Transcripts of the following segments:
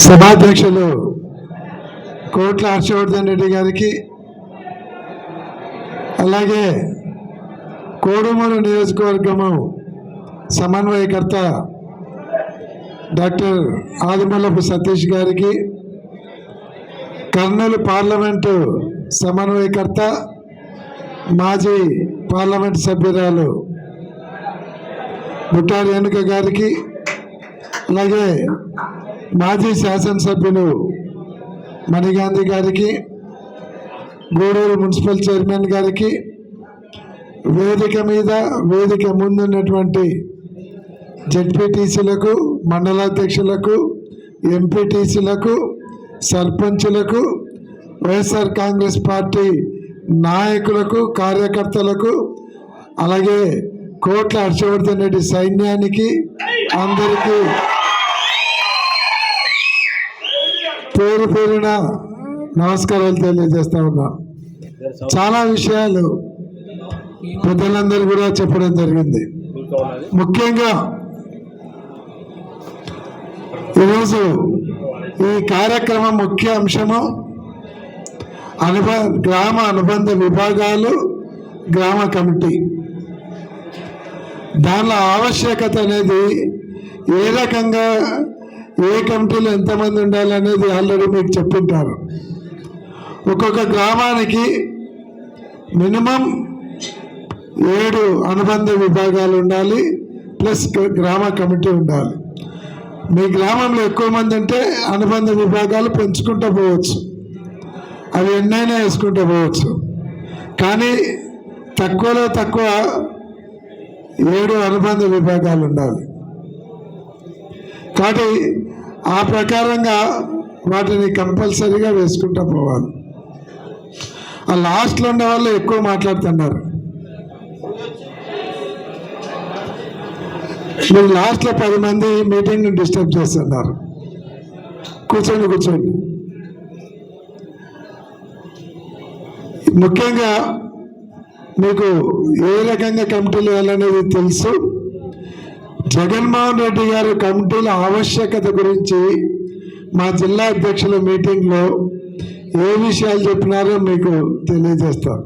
సభాధ్యక్షులు కోట్ల హర్షవర్ధన్ రెడ్డి గారికి, అలాగే కోడుమూరు నియోజకవర్గము సమన్వయకర్త డాక్టర్ ఆదిమల్లపు సతీష్ గారికి, కర్నూలు పార్లమెంటు సమన్వయకర్త మాజీ పార్లమెంటు సభ్యురాలు బుట్టారి రేణుక గారికి, అలాగే మాజీ శాసనసభ్యులు మణిగాంధీ గారికి, గూడూరు మున్సిపల్ చైర్మన్ గారికి, వేదిక మీద వేదిక ముందున్నటువంటి జెడ్పీటీసీలకు, మండలాధ్యక్షులకు, ఎంపీటీసీలకు, సర్పంచులకు, వైఎస్ఆర్ కాంగ్రెస్ పార్టీ నాయకులకు, కార్యకర్తలకు, అలాగే కోట్ల హర్షవర్ధన్ రెడ్డి సైన్యానికి అందరికీ పేరు పేరున నమస్కారాలు తెలియజేస్తా ఉన్నాం. చాలా విషయాలు పెద్దలందరూ కూడా చెప్పడం జరిగింది. ముఖ్యంగా ఈరోజు ఈ కార్యక్రమం ముఖ్య అంశము గ్రామ అనుబంధ విభాగాలు, గ్రామ కమిటీ. దానిలో ఆవశ్యకత అనేది ఏ రకంగా ఏ కమిటీలో ఎంతమంది ఉండాలనేది ఆల్రెడీ మీకు చెప్పింటారు. ఒక్కొక్క గ్రామానికి మినిమం 7 అనుబంధ విభాగాలు ఉండాలి, ప్లస్ గ్రామ కమిటీ ఉండాలి. మీ గ్రామంలో ఎక్కువ మంది ఉంటే అనుబంధ విభాగాలు పెంచుకుంటూ పోవచ్చు, అవి ఎన్నైనా వేసుకుంటూ పోవచ్చు. కానీ తక్కువలో తక్కువ 7 అనుబంధ విభాగాలు ఉండాలి. కాబట్టి ఆ ప్రకారంగా వాటిని కంపల్సరీగా వేసుకుంటూ పోవాలి. ఆ లాస్ట్లో ఉండే వాళ్ళు ఎక్కువ మాట్లాడుతున్నారు. మీరు లాస్ట్లో 10 మంది మీటింగ్ని డిస్టర్బ్ చేస్తున్నారు. కూర్చోండి. ముఖ్యంగా మీకు ఏ రకంగా కమిటీలు వేయాలనేది తెలుసు. జగన్మోహన్ రెడ్డి గారు కమిటీల ఆవశ్యకత గురించి మా జిల్లా అధ్యక్షుల మీటింగ్లో ఏ విషయాలు చెప్పినారో మీకు తెలియజేస్తాం.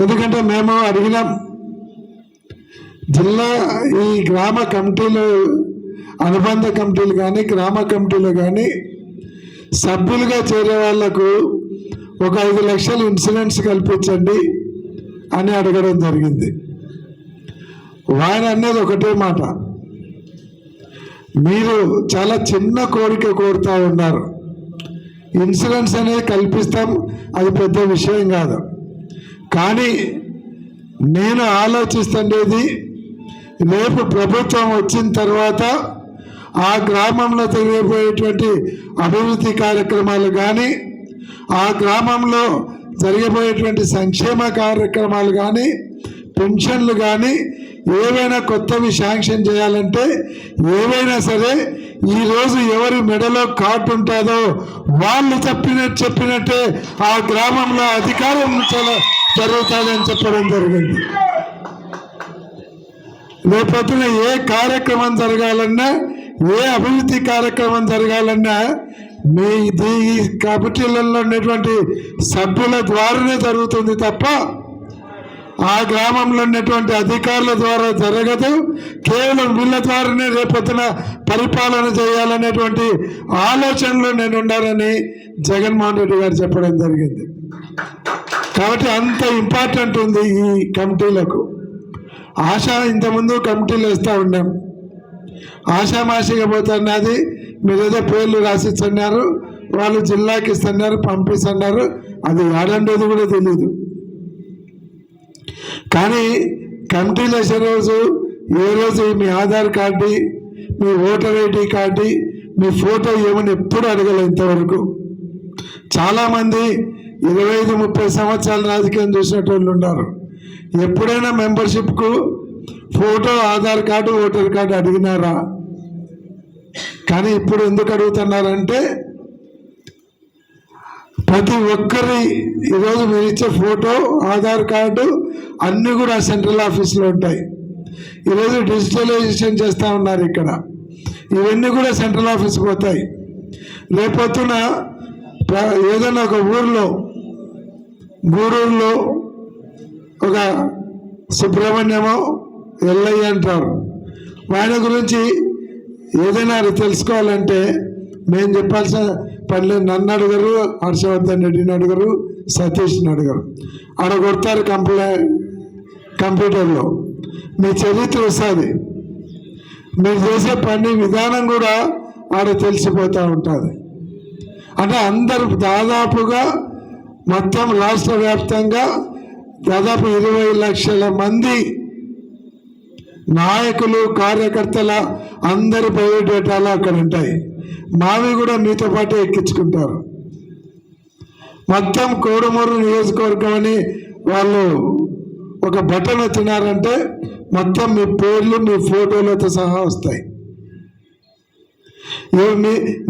ఎందుకంటే మేము అడిగినాం, జిల్లా ఈ గ్రామ కమిటీలు, అనుబంధ కమిటీలు కానీ గ్రామ కమిటీలు కానీ సభ్యులుగా చేరే వాళ్లకు ఒక 5 లక్షలు ఇన్సూరెన్స్ కల్పించండి అని అడగడం జరిగింది. వారు అనేది ఒకటే మాట, మీరు చాలా చిన్న కోరిక కోరుతూ ఉన్నారు. ఇన్సూరెన్స్ అనేది కల్పిస్తాం, అది పెద్ద విషయం కాదు. కానీ నేను ఆలోచిస్తుండేది, రేపు ప్రభుత్వం వచ్చిన తర్వాత ఆ గ్రామంలో జరిగిపోయేటువంటి అభివృద్ధి కార్యక్రమాలు కానీ, ఆ గ్రామంలో జరిగిపోయేటువంటి సంక్షేమ కార్యక్రమాలు కానీ, పెన్షన్లు కానీ, ఏవైనా కొత్తవి శాంక్షన్ చేయాలంటే ఏవైనా సరే ఈరోజు ఎవరి మెడలో కార్డు ఉంటుందో వాళ్ళు చెప్పినట్టే ఆ గ్రామంలో అధికారం జరుగుతుందని చెప్పడం జరిగింది. రేపొద్దున ఏ కార్యక్రమం జరగాలన్నా, ఏ అభివృద్ధి కార్యక్రమం జరగాలన్నా మీ ఈ కమిటీలలో ఉన్నటువంటి సభ్యుల ద్వారానే జరుగుతుంది తప్ప ఆ గ్రామంలో ఉన్నటువంటి అధికారుల ద్వారా జరగదు. కేవలం వీళ్ళ ద్వారానే రేపొద్దున పరిపాలన చేయాలనేటువంటి ఆలోచనలో నేను ఉండాలని జగన్మోహన్ రెడ్డి గారు చెప్పడం జరిగింది. కాబట్టి అంత ఇంపార్టెంట్ ఉంది ఈ కమిటీలకు. ఇంతకుముందు కమిటీలు వేస్తూ ఉన్నాం, ఆషామాషిగా పోతున్నది. మీరు ఏదో పేర్లు రాసిస్తున్నారు, వాళ్ళు జిల్లాకి ఇస్తున్నారు, పంపిస్తున్నారు, అది ఏడండేది కూడా తెలియదు. కానీ కమిటీలు వేసే రోజు ఏ రోజు మీ ఆధార్ కార్డు, మీ ఓటర్ ఐడి కార్డు, మీ ఫోటో ఏమని ఎప్పుడు అడగలేదు ఇంతవరకు. చాలామంది 25-30 సంవత్సరాల రాజకీయం చూసినట్టు వాళ్ళు ఉన్నారు. ఎప్పుడైనా మెంబర్షిప్కు photo, Aadhaar card, voter card అడిగినారా? కానీ ఇప్పుడు ఎందుకు అడుగుతున్నారంటే ప్రతి ఒక్కరి ఈరోజు మీరు ఇచ్చే ఫోటో, ఆధార్ కార్డు అన్నీ కూడా సెంట్రల్ ఆఫీస్లో ఉంటాయి. ఈరోజు డిజిటలైజేషన్ చేస్తూ ఉన్నారు. ఇక్కడ ఇవన్నీ కూడా సెంట్రల్ ఆఫీస్కి పోతాయి. రేపొద్దున ఏదైనా ఒక గూడూరులో ఒక సుబ్రహ్మణ్యమో ఎల్లయ్య అంటారు, ఆయన గురించి ఏదైనా తెలుసుకోవాలంటే మేము చెప్పాల్సిన పనిలో నన్ను అడగరు, హర్షవర్ధన్ రెడ్డిని అడగరు, సతీష్ని అడగరు. ఆడ కొడతారు కంప్యూటర్లో మీ చరిత్ర వస్తుంది, మీరు చేసే పని విధానం కూడా ఆడ తెలిసిపోతూ ఉంటుంది. అంటే అందరూ దాదాపుగా మొత్తం రాష్ట్ర వ్యాప్తంగా దాదాపు 20 లక్షల మంది నాయకులు కార్యకర్తల అందరి బయోడేటాలు అక్కడ ఉంటాయి. మావి కూడా మీతో పాటు ఎక్కించుకుంటారు. మొత్తం కోడుమూరు నియోజకవర్గం అని వాళ్ళు ఒక బటన్ వచ్చినారంటే మొత్తం మీ పేర్లు మీ ఫోటోలతో సహా వస్తాయి.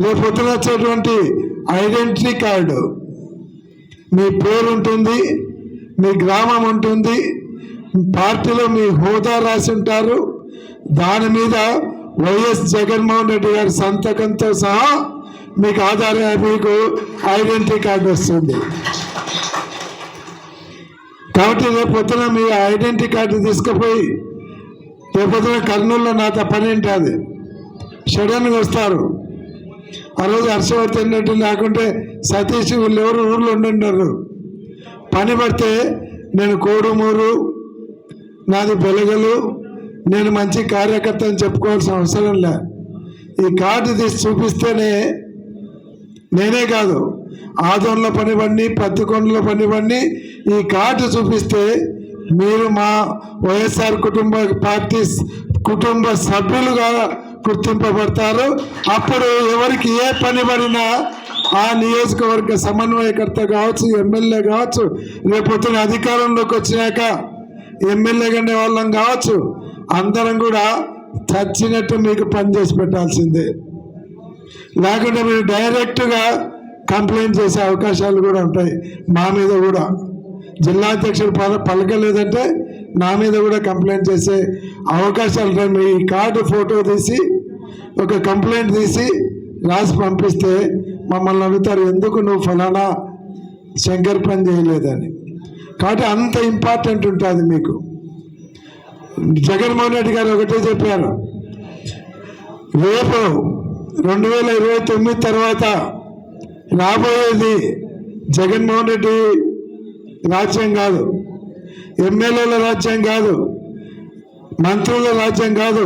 రేపు పొద్దున వచ్చేటువంటి ఐడెంటిటీ కార్డు మీ పేరు ఉంటుంది, మీ గ్రామం ఉంటుంది, పార్టీలో మీ హోదా రాసి ఉంటారు, దాని మీద వైఎస్ జగన్మోహన్ రెడ్డి గారి సంతకంతో సహా మీకు మీకు ఐడెంటిటీ కార్డు వస్తుంది. కాబట్టి రేపు పొద్దున మీ ఐడెంటిటీ కార్డు తీసుకుపోయి రేపు పొద్దున కర్నూలులో నాతో పని ఉంటుంది, సడన్గా వస్తారు. ఆ రోజు హర్షవర్ధన్ రెడ్డి లేకుంటే సతీష్ వీళ్ళు ఎవరు ఊళ్ళో ఉండుంటారు. పని పడితే నేను కోడుమూరు, నాది బెలగలు, నేను మంచి కార్యకర్త అని చెప్పుకోవాల్సిన అవసరం లే. ఈ కార్డు తీసి చూపిస్తేనే నేనే కాదు, ఆదోన్లో పనివ్వండి, పత్తికొండలో పనివ్వండి, ఈ కార్డు చూపిస్తే మీరు మా వైఎస్ఆర్ కుటుంబ సభ్యులుగా గుర్తింపబడతారు. అప్పుడు ఎవరికి ఏ పని పడినా ఆ నియోజకవర్గ సమన్వయకర్త కావచ్చు, ఎమ్మెల్యే కావచ్చు, రేపొద్దున అధికారంలోకి వచ్చినాక ఎమ్మెల్యే కంటే వాళ్ళం కావచ్చు, అందరం కూడా చచ్చినట్టు మీకు పని చేసి పెట్టాల్సిందే. లేకుంటే మీరు డైరెక్ట్గా కంప్లైంట్ చేసే అవకాశాలు కూడా ఉంటాయి. మా మీద కూడా జిల్లా అధ్యక్షుడు పలకలేదంటే నా మీద కూడా కంప్లైంట్ చేసే అవకాశాలు ఉంటాయి. మీ కార్డు ఫోటో తీసి ఒక కంప్లైంట్ తీసి రాసి పంపిస్తే మమ్మల్ని అడుగుతారు, ఎందుకు నువ్వు ఫలానా శంకర్ పని చేయలేదని. కాబట్టి అంత ఇంపార్టెంట్ ఉంటుంది మీకు. జగన్మోహన్ రెడ్డి గారు ఒకటే చెప్పారు, రేపు 2029 తర్వాత రాబోయేది జగన్మోహన్ రెడ్డి రాజ్యం కాదు, ఎమ్మెల్యేల రాజ్యం కాదు, మంత్రుల రాజ్యం కాదు.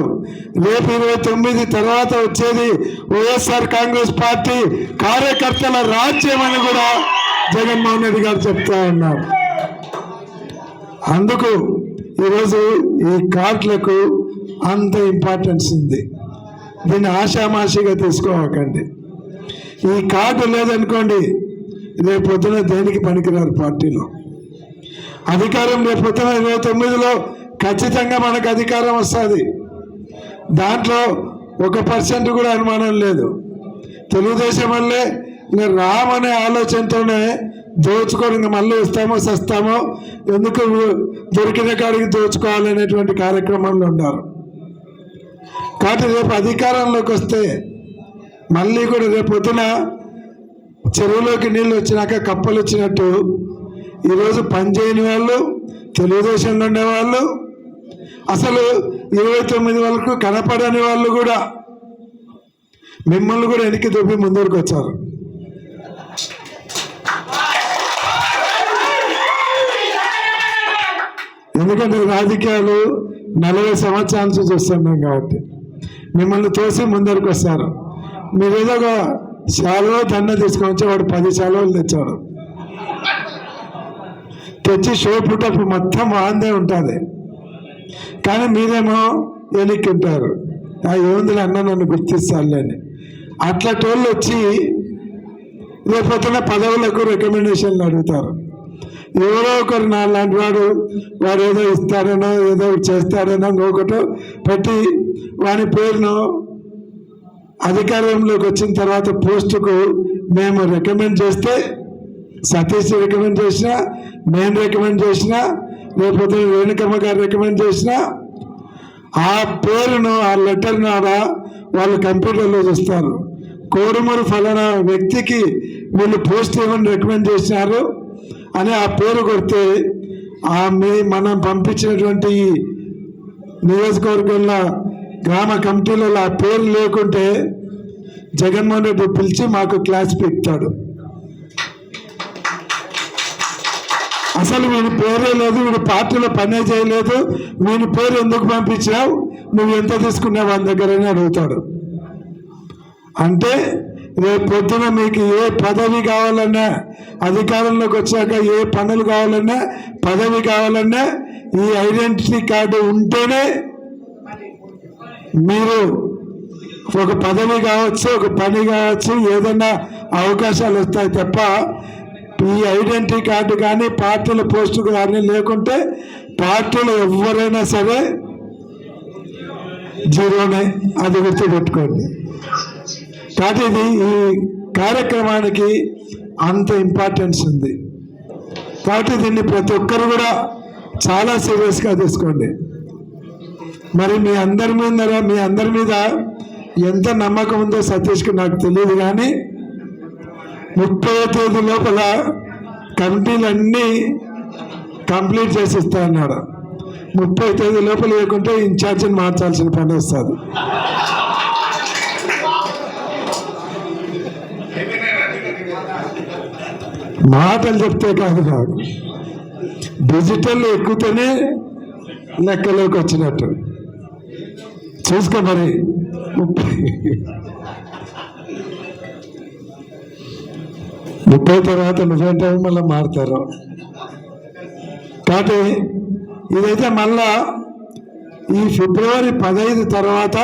రేపు 29 తర్వాత వచ్చేది వైఎస్ఆర్ కాంగ్రెస్ పార్టీ కార్యకర్తల రాజ్యం అని కూడా జగన్మోహన్ రెడ్డి గారు చెప్తా ఉన్నారు. అందుకు ఈరోజు ఈ కార్డులకు అంత ఇంపార్టెన్స్ ఉంది. దీన్ని ఆషామాషిగా తీసుకోవకండి. ఈ కార్డు లేదనుకోండి రేపు పొద్దున దేనికి పనికిరారు. పార్టీలో అధికారం రేపు పొద్దున 29లో ఖచ్చితంగా మనకు అధికారం వస్తుంది. దాంట్లో 1% కూడా అనుమానం లేదు. తెలుగుదేశం వల్లే ఇంకా రామనే ఆలోచనతోనే దోచుకొని ఇంకా మళ్ళీ ఇస్తామో సస్తామో, ఎందుకు దొరికిన కాడికి దోచుకోవాలనేటువంటి కార్యక్రమంలో ఉన్నారు. కాబట్టి రేపు అధికారంలోకి వస్తే మళ్ళీ కూడా రేపు పొద్దున చెరువులోకి నీళ్ళు వచ్చినాక కప్పలు వచ్చినట్టు ఈరోజు పనిచేయని వాళ్ళు, తెలుగుదేశంలో ఉండేవాళ్ళు, అసలు 29 వరకు కనపడని వాళ్ళు కూడా మిమ్మల్ని కూడా వెనక్కి దొబ్బి ముందరకు వచ్చారు. ఎందుకంటే రాజకీయాలు 40 సంవత్సరాల నుంచి చూస్తున్నాం కాబట్టి మిమ్మల్ని తోసి ముందరకు వస్తారు. మీరు ఏదో ఒక శాలువా దండ తీసుకొని వాడు 10 శాలువలు తెచ్చాడు, తెచ్చి షో పుట్టప్పుడు మొత్తం ఆందే ఉంటుంది. కానీ మీరేమో వెనక్కి ఉంటారు, ఏముంది అన్న నన్ను గుర్తిస్తానులేని. అట్లా టోళ్ళు వచ్చి రేపొద్దున పదవులకు రికమెండేషన్లు అడుగుతారు. ఎవరో ఒకరు నా లాంటి వాడు ఏదో ఇస్తాడనో ఏదో చేస్తాడనో ఇంకొకటో పెట్టి వాని పేరును అధికారంలోకి వచ్చిన తర్వాత పోస్టుకు మేము రికమెండ్ చేస్తే, సతీష్ రికమెండ్ చేసినా, నేను రికమెండ్ చేసినా, లేకపోతే రేణుకమ్మ గారు రికమెండ్ చేసినా, ఆ పేరును ఆ లెటర్ను ఆడ వాళ్ళు కంప్యూటర్లో చూస్తారు. కోడుమూరు ఫలానా వ్యక్తికి వీళ్ళు పోస్ట్ ఏమని రికమెండ్ చేసినారు అని ఆ పేరు కొడితే మనం పంపించినటువంటి నియోజకవర్గంలో గ్రామ కమిటీలలో ఆ పేరు లేకుంటే జగన్మోహన్ రెడ్డి పిలిచి మాకు క్లాస్ పెడతాడు. అసలు వీని పేరే లేదు, వీడి పార్టీలో పనే చేయలేదు, వీని పేరు ఎందుకు పంపించావు, నువ్వు ఎంత తీసుకున్నావు అని దగ్గరనే అడుగుతాడు. అంటే రేపు పొద్దున మీకు ఏ పదవి కావాలన్నా, అధికారంలోకి వచ్చాక ఏ పనులు కావాలన్నా, పదవి కావాలన్నా ఈ ఐడెంటిటీ కార్డు ఉంటేనే మీరు ఒక పదవి కావచ్చు, ఒక పని కావచ్చు, ఏదైనా అవకాశాలు వస్తాయి తప్ప ఈ ఐడెంటిటీ కార్డు కానీ పార్టీల పోస్టు కానీ లేకుంటే పార్టీలో ఎవరైనా సరే జీరోనే. అది గుర్తుపెట్టుకోండి. కాబట్టి ఇది ఈ కార్యక్రమానికి అంత ఇంపార్టెన్స్ ఉంది. కాబట్టి దీన్ని ప్రతి ఒక్కరు కూడా చాలా సీరియస్గా తీసుకోండి. మరి మీ అందరి మీద ఎంత నమ్మకం ఉందో సతీష్కి నాకు తెలియదు, కానీ 30వ తేదీ లోపల కమిటీలన్నీ కంప్లీట్ చేసి ఇస్తా అన్నాడు. 30వ తేదీ లోపల లేకుంటే ఇన్ఛార్జిని మార్చాల్సిన పని వస్తుంది. మాటలు చెప్తే కాదు, నాకు డిజిటల్ ఎక్కుతేనే లెక్కలోకి వచ్చినట్టు చూసుకో. మరి 30 తర్వాత నువ్వేంటే మళ్ళీ మారుతారు. కాబట్టి ఇదైతే మళ్ళా ఈ ఫిబ్రవరి 15 తర్వాత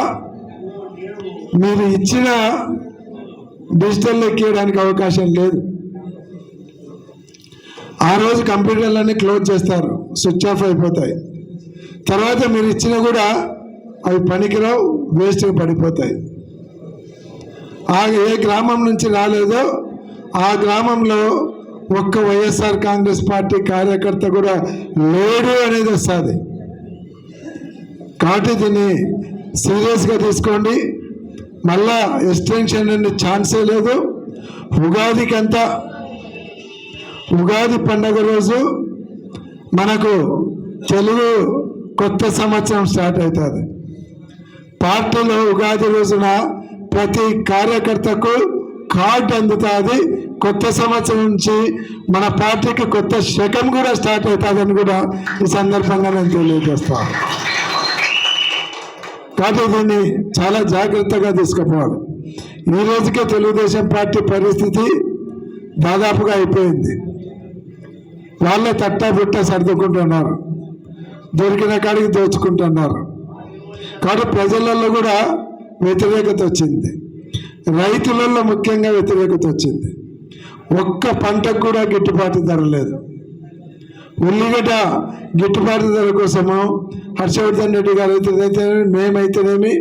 మీరు ఇచ్చిన డిజిటల్ ఎక్కియడానికి అవకాశం లేదు. ఆ రోజు కంప్యూటర్లన్నీ క్లోజ్ చేస్తారు, స్విచ్ ఆఫ్ అయిపోతాయి. తర్వాత మీరు ఇచ్చినా కూడా అవి పనికిరావు, వేస్ట్గా పడిపోతాయి. ఏ గ్రామం నుంచి రాలేదో ఆ గ్రామంలో ఒక్క వైఎస్ఆర్ కాంగ్రెస్ పార్టీ కార్యకర్త కూడా లేడు అనేది వస్తుంది. కాబట్టి దీన్ని సీరియస్గా తీసుకోండి. మళ్ళా ఎక్స్టెన్షన్ అనే ఛాన్సే లేదు. ఉగాది పండగ రోజు మనకు తెలుగు కొత్త సంవత్సరం స్టార్ట్ అవుతుంది. పార్టీలో ఉగాది రోజున ప్రతి కార్యకర్తకు కార్డు అందుతుంది. కొత్త సంవత్సరం నుంచి మన పార్టీకి కొత్త శకం కూడా స్టార్ట్ అవుతుందని కూడా ఈ సందర్భంగా నేను తెలియజేస్తాను. కాబట్టి దీన్ని చాలా జాగ్రత్తగా తీసుకుపోవాలి. ఈ రోజుకే తెలుగుదేశం పార్టీ పరిస్థితి దాదాపుగా అయిపోయింది. వాళ్ళే తట్టా బుట్ట సర్దుకుంటున్నారు, దొరికిన కాడికి దోచుకుంటున్నారు. కాబట్టి ప్రజలలో కూడా వ్యతిరేకత వచ్చింది, రైతులలో ముఖ్యంగా వ్యతిరేకత వచ్చింది. ఒక్క పంటకు కూడా గిట్టుబాటు ధర లేదు. ఉల్లిగడ్డ గిట్టుబాటు ధర కోసము హర్షవర్ధన్ రెడ్డి గారు అయితే మేమైతేనేమి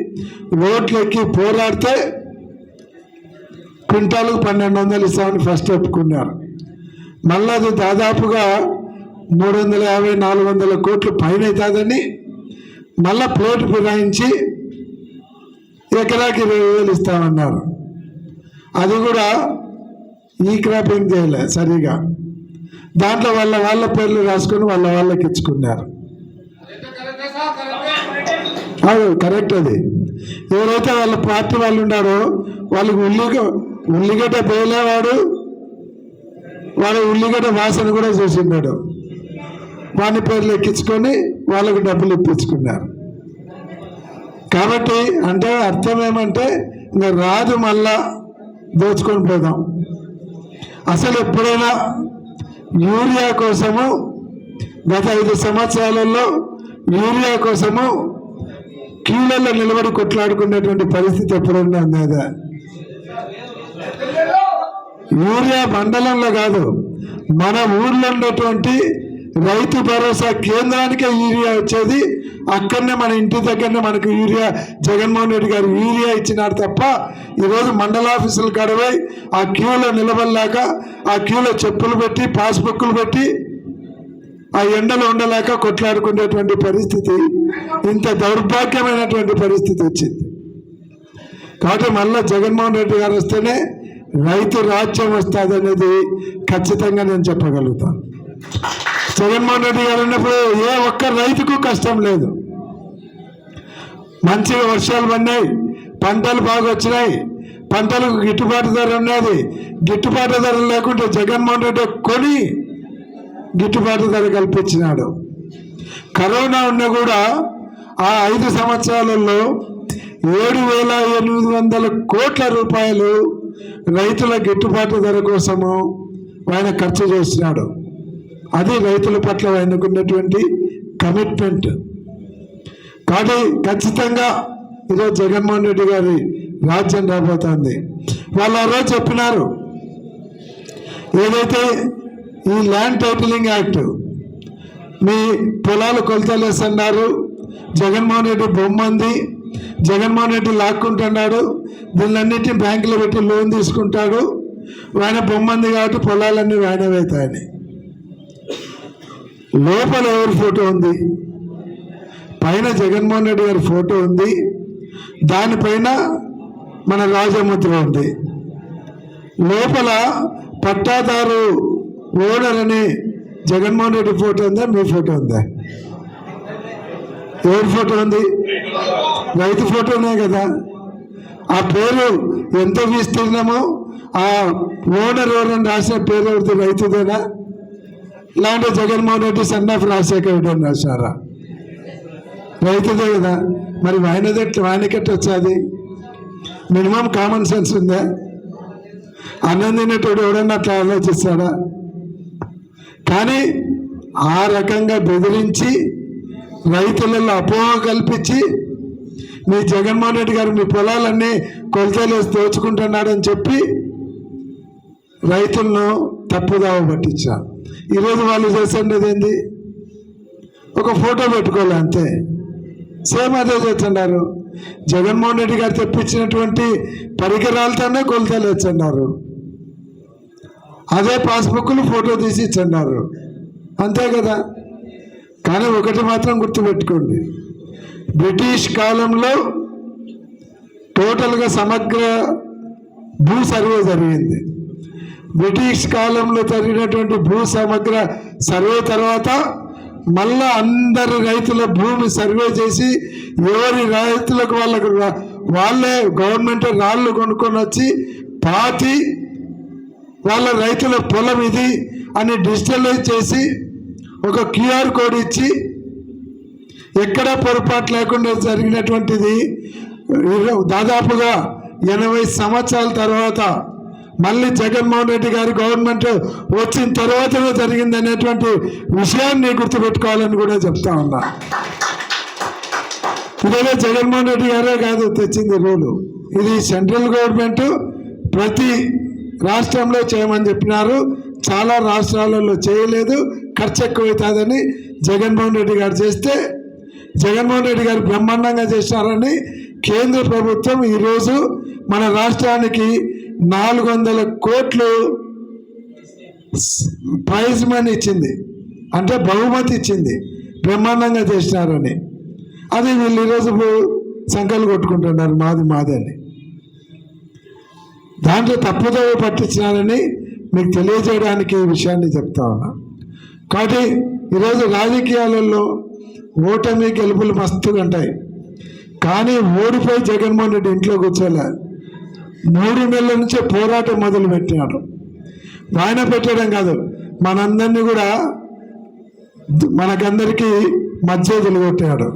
ఓట్లు ఎక్కి పోరాడితే క్వింటాలకు 1200 ఇస్తామని ఫస్ట్ ఒప్పుకున్నారు. మళ్ళీ అది దాదాపుగా 350-400 కోట్లు పైన అవుతుందని మళ్ళా ప్లేట్ ఫిరాయించి ఎకరాకి 20,000 ఇస్తామన్నారు. అది కూడా ఈ క్రాపింగ్ చేయలే సరిగా. దాంట్లో వాళ్ళ పేర్లు రాసుకొని వాళ్ళకి ఇచ్చుకున్నారు. అది కరెక్ట్. అది ఎవరైతే వాళ్ళ పార్టీ వాళ్ళు ఉన్నారో వాళ్ళకి ఉల్లిగడ్డ పేలేవాడు, వాడు ఉల్లిగడ్డ వాసన కూడా చూసిన్నాడు. వాని పేర్లు ఎక్కించుకొని వాళ్ళకు డబ్బులు ఇప్పించుకున్నారు. కాబట్టి అంటే అర్థం ఏమంటే ఇంకా రాదు, మళ్ళా దోచుకొని పోదాం. అసలు ఎప్పుడైనా యూరియా కోసము గత 5 సంవత్సరాలలో యూరియా కోసము క్యూలలో నిలబడి కొట్లాడుకునేటువంటి పరిస్థితి ఎప్పుడైనా ఉందా? యూరియా మండలంలో కాదు, మన ఊర్లో ఉన్నటువంటి రైతు భరోసా కేంద్రానికే యూరియా వచ్చేది. అక్కడనే మన ఇంటి దగ్గరనే మనకు యూరియా జగన్మోహన్ రెడ్డి గారు యూరియా ఇచ్చినారు తప్ప ఈరోజు మండల ఆఫీసులు కడవై ఆ క్యూలో నిలబడలేక, ఆ క్యూలో చెప్పులు పెట్టి పాస్బుక్లు పెట్టి ఆ ఎండలో ఉండలేక కొట్లాడుకునేటువంటి పరిస్థితి, ఇంత దౌర్భాగ్యమైనటువంటి పరిస్థితి వచ్చింది. కాబట్టి మళ్ళీ జగన్మోహన్ రెడ్డి గారు వస్తేనే రైతు రాజ్యం వస్తుంది అనేది ఖచ్చితంగా నేను చెప్పగలుగుతాను. జగన్మోహన్ రెడ్డి గారు ఉన్నప్పుడు ఏ ఒక్క రైతుకు కష్టం లేదు. మంచిగా వర్షాలు పడినాయి, పంటలు బాగా వచ్చినాయి, పంటలకు గిట్టుబాటు ధర ఉన్నది. గిట్టుబాటు ధర లేకుంటే జగన్మోహన్ రెడ్డి కొని గిట్టుబాటు ధర కల్పించినాడు. కరోనా ఉన్నా కూడా ఆ 5 సంవత్సరాలలో 7,800 కోట్ల రూపాయలు రైతుల గిట్టుబాటు ధర కోసము ఆయన ఖర్చు చేసినాడు. అది రైతుల పట్ల ఆయనకున్నటువంటి కమిట్మెంట్. కాబట్టి ఖచ్చితంగా ఈరోజు జగన్మోహన్ రెడ్డి గారి రాజ్యం రాబోతుంది. వాళ్ళు ఆ రోజు చెప్పినారు, ఏదైతే ఈ ల్యాండ్ టైటిలింగ్ యాక్ట్ మీ పొలాలు కొలతలు వేస్తున్నారు, జగన్మోహన్ రెడ్డి బొమ్మ ఉంది, జగన్మోహన్ రెడ్డి లాక్కుంటున్నాడు, దీనిలన్నింటినీ బ్యాంకులో పెట్టి లోన్ తీసుకుంటాడు, ఆయన బొమ్మ ఉంది కాబట్టి పొలాలన్నీ వాయినమవుతాయని. లోపల ఎవరి ఫోటో ఉంది? పైన జగన్మోహన్ రెడ్డి గారి ఫోటో ఉంది, దానిపైన మన రాజముద్ర ఉంది. లోపల పట్టాదారు ఓనర్ అని జగన్మోహన్ రెడ్డి ఫోటో ఉందా, మీ ఫోటో ఉందా? ఎవరి ఫోటో ఉంది? రైతు ఫోటోనే కదా. ఆ పేరు ఎంత విస్తీర్ణమో ఆ ఓనర్ ఎవరని రాసిన పేరు ఎవరిది? రైతుదేనా? ఇలాంటి జగన్మోహన్ రెడ్డి సన్ ఆఫ్ రాజశేఖర్ రెడ్డి అని రాశారా? రైతుదే కదా. మరి వాయనకెట్టు వచ్చేది? మినిమం కామన్ సెన్స్ ఉందా? అన్నం తినేటోడు ఎవడన్నా అట్లా ఆలోచిస్తాడా? కానీ ఆ రకంగా బెదిరించి రైతులలో అపోహ కల్పించి మీ జగన్మోహన్ రెడ్డి గారు మీ పొలాలన్నీ కొలతలు వేసి దోచుకుంటున్నాడని చెప్పి రైతులను తప్పుదావ పట్టించారు. ఈరోజు వాళ్ళు చేస్తుండేది ఏంది? ఒక ఫోటో పెట్టుకోవాలి అంతే. సేమ్ అదే చేస్తున్నారు. జగన్మోహన్ రెడ్డి గారు తెప్పించినటువంటి పరికరాలతోనే కొలతలు వేస్తున్నారు. అదే పాస్బుక్లు ఫోటో తీసి ఇచ్చన్నారు, అంతే కదా. కానీ ఒకటి మాత్రం గుర్తుపెట్టుకోండి, బ్రిటిష్ కాలంలో టోటల్గా సమగ్ర భూ సర్వే జరిగింది. బ్రిటిష్ కాలంలో జరిగినటువంటి భూ సమగ్ర సర్వే తర్వాత మళ్ళా అందరి రైతుల భూమి సర్వే చేసి ఎవరి రైతులకు వాళ్ళే గవర్నమెంట్ రాళ్ళు కొనుక్కొని వచ్చి పాతి వాళ్ళ రైతుల పొలం ఇది అని డిజిటలైజ్ చేసి ఒక క్యూఆర్ కోడ్ ఇచ్చి ఎక్కడా పొరపాటు లేకుండా జరిగినటువంటిది దాదాపుగా 80 సంవత్సరాల తర్వాత మళ్ళీ జగన్మోహన్ రెడ్డి గారి గవర్నమెంట్ వచ్చిన తర్వాతనే జరిగింది అనేటువంటి విషయాన్ని గుర్తుపెట్టుకోవాలని కూడా చెప్తా ఉన్నా. ఇదే జగన్మోహన్ రెడ్డి గారే కాదు తెచ్చింది రూలు, ఇది సెంట్రల్ గవర్నమెంట్ ప్రతి రాష్ట్రంలో చేయమని చెప్పినారు. చాలా రాష్ట్రాలలో చేయలేదు, ఖర్చు ఎక్కువవుతుందని జగన్మోహన్ రెడ్డి గారు చేస్తే జగన్మోహన్ రెడ్డి గారు బ్రహ్మాండంగా చేశారని కేంద్ర ప్రభుత్వం ఈరోజు మన రాష్ట్రానికి 400 కోట్లు ప్రైజ్ మనీ ఇచ్చింది, అంటే బహుమతి ఇచ్చింది, బ్రహ్మాండంగా చేసినారని. అది వీళ్ళు ఈరోజు సంఖ్యలు కొట్టుకుంటున్నారు మాది అని. దాంట్లో తప్పుదోవ పట్టించినారని మీకు తెలియజేయడానికి ఈ విషయాన్ని చెప్తా ఉన్నా. కాబట్టి ఈరోజు రాజకీయాలలో ఓటమి గెలుపులు మస్తుగా ఉంటాయి. కానీ ఓడిపోయి జగన్మోహన్ రెడ్డి ఇంట్లో కూర్చోలే, 3 నెలల నుంచే పోరాటం మొదలు పెట్టినాడు. ఆయన పెట్టడం కాదు, మనందరినీ కూడా మనకందరికీ మధ్య కొట్టాడు.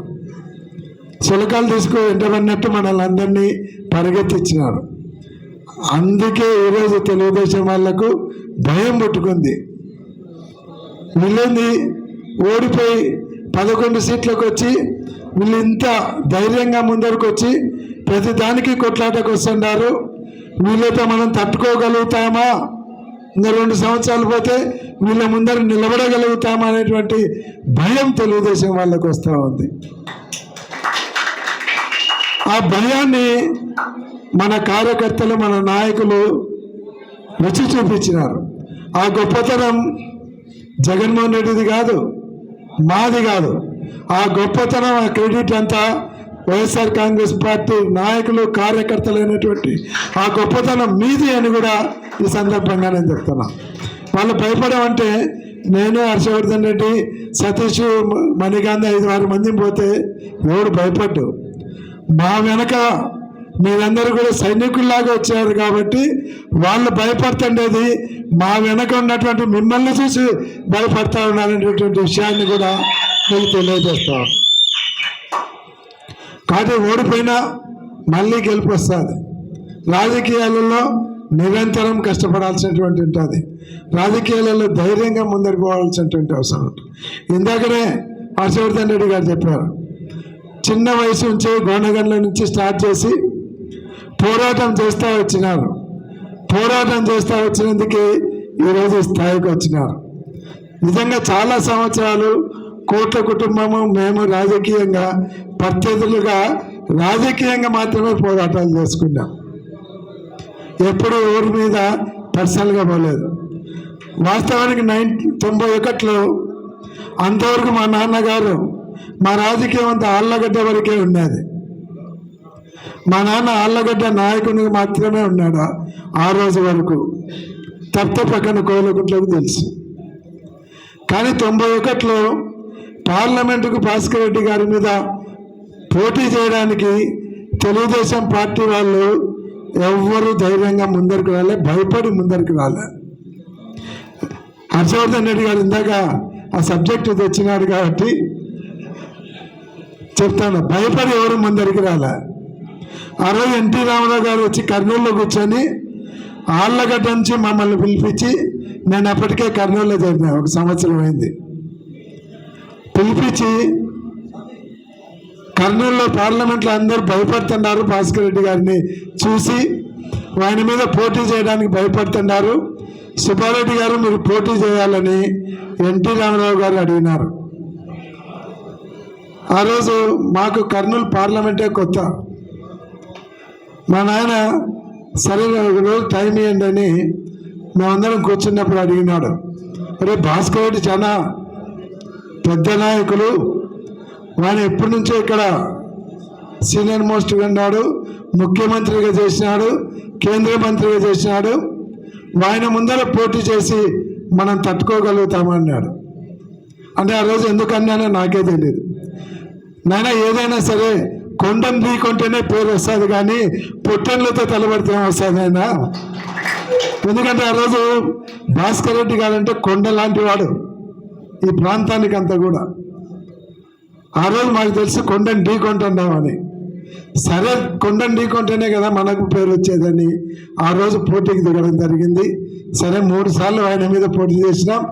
చిలకలు తీసుకు వెంటబడినట్టు మనల్ని అందరినీ పరిగెత్తించినాడు. అందుకే ఈరోజు తెలుగుదేశం వాళ్లకు భయం పుట్టుకుంది. వీళ్ళేంది ఓడిపోయి 11 సీట్లకు వచ్చి వీళ్ళు ఇంత ధైర్యంగా ముందరకు వచ్చి ప్రతి దానికి కొట్లాటకు వస్తున్నారు. వీళ్ళతో మనం తట్టుకోగలుగుతామా, ఇంకా 2 సంవత్సరాలు పోతే వీళ్ళ ముందర నిలబడగలుగుతామా అనేటువంటి భయం తెలుగుదేశం వాళ్ళకు వస్తూ ఉంది. ఆ భయాన్ని మన కార్యకర్తలు మన నాయకులు రుచి చూపించినారు. ఆ గొప్పతనం జగన్మోహన్ రెడ్డిది కాదు, మాది కాదు. ఆ గొప్పతనం ఆ క్రెడిట్ అంతా వైఎస్ఆర్ కాంగ్రెస్ పార్టీ నాయకులు కార్యకర్తలైనటువంటి ఆ గొప్పతనం మీది అని కూడా ఈ సందర్భంగా నేను చెప్తున్నా. వాళ్ళు భయపడమంటే నేను, హర్షవర్ధన్ రెడ్డి, సతీష్, మణికాంత్ 5-6 మందిని పోతే ఎవడు భయపడ్డు. మా వెనక మీరందరూ కూడా సైనికుల్లాగా వచ్చారు కాబట్టి వాళ్ళు భయపడుతుండేది మా వెనక ఉన్నటువంటి మిమ్మల్ని చూసి భయపడతా ఉన్నారనేటువంటి విషయాన్ని కూడా మీకు తెలియజేస్తాం. కాబట్టి ఓడిపోయినా మళ్ళీ గెలుపు వస్తుంది. రాజకీయాలలో నిరంతరం కష్టపడాల్సినటువంటి ఉంటుంది. రాజకీయాలలో ధైర్యంగా ముందరికి పోవాల్సినటువంటి అవసరం ఉంటుంది. ఇందాకనే హర్షవర్ధన్ రెడ్డి గారు చెప్పారు, చిన్న వయసు నుంచి గోనగండ్ల నుంచి స్టార్ట్ చేసి పోరాటం చేస్తూ వచ్చినారు. పోరాటం చేస్తూ వచ్చినందుకే ఈరోజు స్థాయికి వచ్చినారు. నిజంగా చాలా సంవత్సరాలు కోట్ల కుటుంబము మేము రాజకీయంగా ప్రత్యర్థులుగా రాజకీయంగా మాత్రమే పోరాటాలు చేసుకున్నాం. ఎప్పుడు ఎవరి మీద పర్సనల్గా పోలేదు. వాస్తవానికి 91లో అంతవరకు మా నాన్నగారు మా రాజకీయం అంతా ఆళ్ళగడ్డ వరకే ఉన్నది. మా నాన్న ఆళ్ళగడ్డ నాయకునిగా మాత్రమే ఉన్నాడు ఆ రోజు వరకు. తప్పితే పక్కన కోయిలగుట్లకు తెలుసు. కానీ 91లో పార్లమెంటుకు భాస్కర్ రెడ్డి గారి మీద పోటీ చేయడానికి తెలుగుదేశం పార్టీ వాళ్ళు ఎవ్వరూ ధైర్యంగా ముందరికి రాలే, భయపడి ముందరికి రాలే. హర్షవర్ధన్ రెడ్డి గారు ఇందాక ఆ సబ్జెక్టు తెచ్చినాడు కాబట్టి చెప్తాను, భయపడి ఎవరు ముందరికి రాలే. ఆ రోజు ఎన్టీ రామారావు గారు వచ్చి కర్నూలులో కూర్చొని ఆళ్ళగడ్డ నుంచి మమ్మల్ని పిలిపించి, నేను అప్పటికే కర్నూలులో జరిగినా 1 సంవత్సరం అయింది, పిలిపించి కర్నూలులో పార్లమెంట్లో అందరూ భయపడుతున్నారు భాస్కర్ రెడ్డి గారిని చూసి, ఆయన మీద పోటీ చేయడానికి భయపడుతున్నారు, సుబ్బారెడ్డి గారు మీరు పోటీ చేయాలని ఎన్టీ రామారావు గారు అడిగినారు. ఆ రోజు మాకు కర్నూలు పార్లమెంటే కొత్త. మా నాయన సరే ఒక రోజు టైం ఇవ్వండి అని మేమందరం కూర్చున్నప్పుడు అడిగినాడు. అరే భాస్కర్ రెడ్డి చాలా పెద్ద నాయకులు, ఆయన ఎప్పటి నుంచో ఇక్కడ సీనియర్ మోస్ట్గా ఉన్నాడు, ముఖ్యమంత్రిగా చేసినాడు, కేంద్ర మంత్రిగా చేసినాడు, ఆయన ముందర పోటీ చేసి మనం తట్టుకోగలుగుతామన్నాడు. అంటే ఆ రోజు ఎందుకన్నానో నాకే తెలియదు. నాయన ఏదైనా సరే కొండను ఢీకొంటేనే పేరు వస్తుంది కానీ పొట్టెన్లతో తలబడితే వస్తుంది ఆయన. ఎందుకంటే ఆ రోజు భాస్కర్ రెడ్డి గారంటే కొండ లాంటి వాడు ఈ ప్రాంతానికి అంతా కూడా. ఆ రోజు మాకు తెలిసి కొండను ఢీకొంటున్నామని. సరే కొండను ఢీకొంటేనే కదా మనకు పేరు వచ్చేదని ఆ రోజు పోటీకి దిగడం జరిగింది. సరే 3 సార్లు ఆయన మీద పోటీ చేసినాం.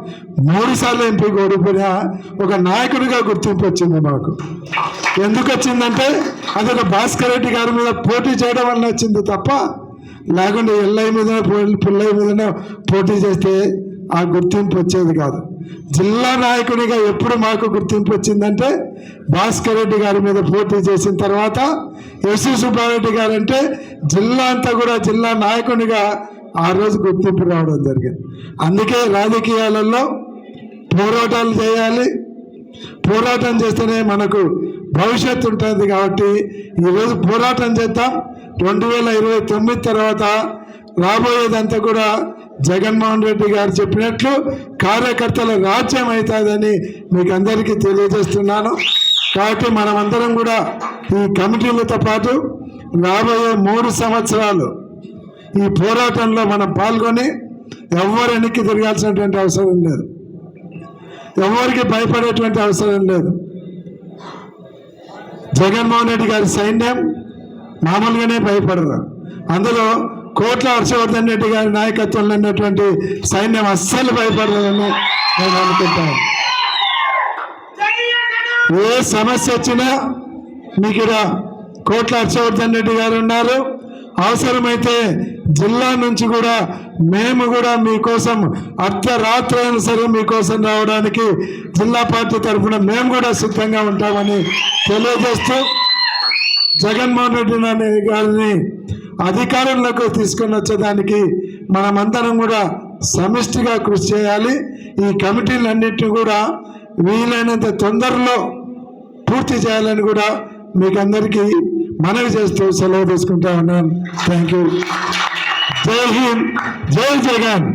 3 సార్లు ఎంపీకి ఓడిపోయినా ఒక నాయకుడిగా గుర్తింపు వచ్చింది మాకు. ఎందుకు వచ్చిందంటే అదొక భాస్కర్ రెడ్డి గారి మీద పోటీ చేయడం వల్ల వచ్చింది తప్ప, లేకుంటే ఎల్లయ్య మీద పుల్లయ్య మీదనే పోటీ చేస్తే ఆ గుర్తింపు వచ్చేది కాదు. జిల్లా నాయకునిగా ఎప్పుడు మాకు గుర్తింపు వచ్చిందంటే భాస్కర్ రెడ్డి గారి మీద పోటీ చేసిన తర్వాత ఎస్వి సుబ్బారెడ్డి గారు అంటే జిల్లా అంతా కూడా జిల్లా నాయకునిగా ఆ రోజు గుర్తింపు రావడం జరిగింది. అందుకే రాజకీయాలలో పోరాటాలు చేయాలి, పోరాటం చేస్తేనే మనకు భవిష్యత్తు ఉంటుంది. కాబట్టి ఈరోజు పోరాటం చేద్దాం. 2029 తర్వాత రాబోయేదంతా కూడా జగన్మోహన్ రెడ్డి గారు చెప్పినట్లు కార్యకర్తల రాజ్యం అవుతుందని మీకు అందరికీ తెలియజేస్తున్నాను. కాబట్టి మనమందరం కూడా ఈ కమిటీలతో పాటు రాబోయే 3 సంవత్సరాలు ఈ పోరాటంలో మనం పాల్గొని ఎవరు వెనక్కి తిరగాల్సినటువంటి అవసరం లేదు, ఎవరికి భయపడేటువంటి అవసరం లేదు. జగన్మోహన్ రెడ్డి గారి సైన్యం మామూలుగానే భయపడరు. అందులో కోట్ల హర్షవర్ధన్ రెడ్డి గారి నాయకత్వంలో ఉన్నటువంటి సైన్యం అస్సలు భయపడదని నేను అనుకుంటాను. ఏ సమస్య వచ్చినా మీకు ఇక్కడ కోట్ల హర్షవర్ధన్ రెడ్డి గారు ఉన్నారు. అవసరమైతే జిల్లా నుంచి కూడా మేము కూడా మీకోసం అర్ధరాత్రి అయినా సరే మీకోసం రావడానికి జిల్లా పార్టీ తరఫున మేము కూడా సిద్ధంగా ఉంటామని తెలియజేస్తూ, జగన్మోహన్ రెడ్డి గారిని అధికారంలోకి తీసుకొని వచ్చేదానికి మనమందరం కూడా సమిష్టిగా కృషి చేయాలి. ఈ కమిటీలన్నింటినీ కూడా వీలైనంత తొందరలో పూర్తి చేయాలని కూడా మీకు అందరికీ మనవి చేస్తూ సెలవు తీసుకుంటా ఉన్నాను. Thank you. జై హింద్, జై జగన్.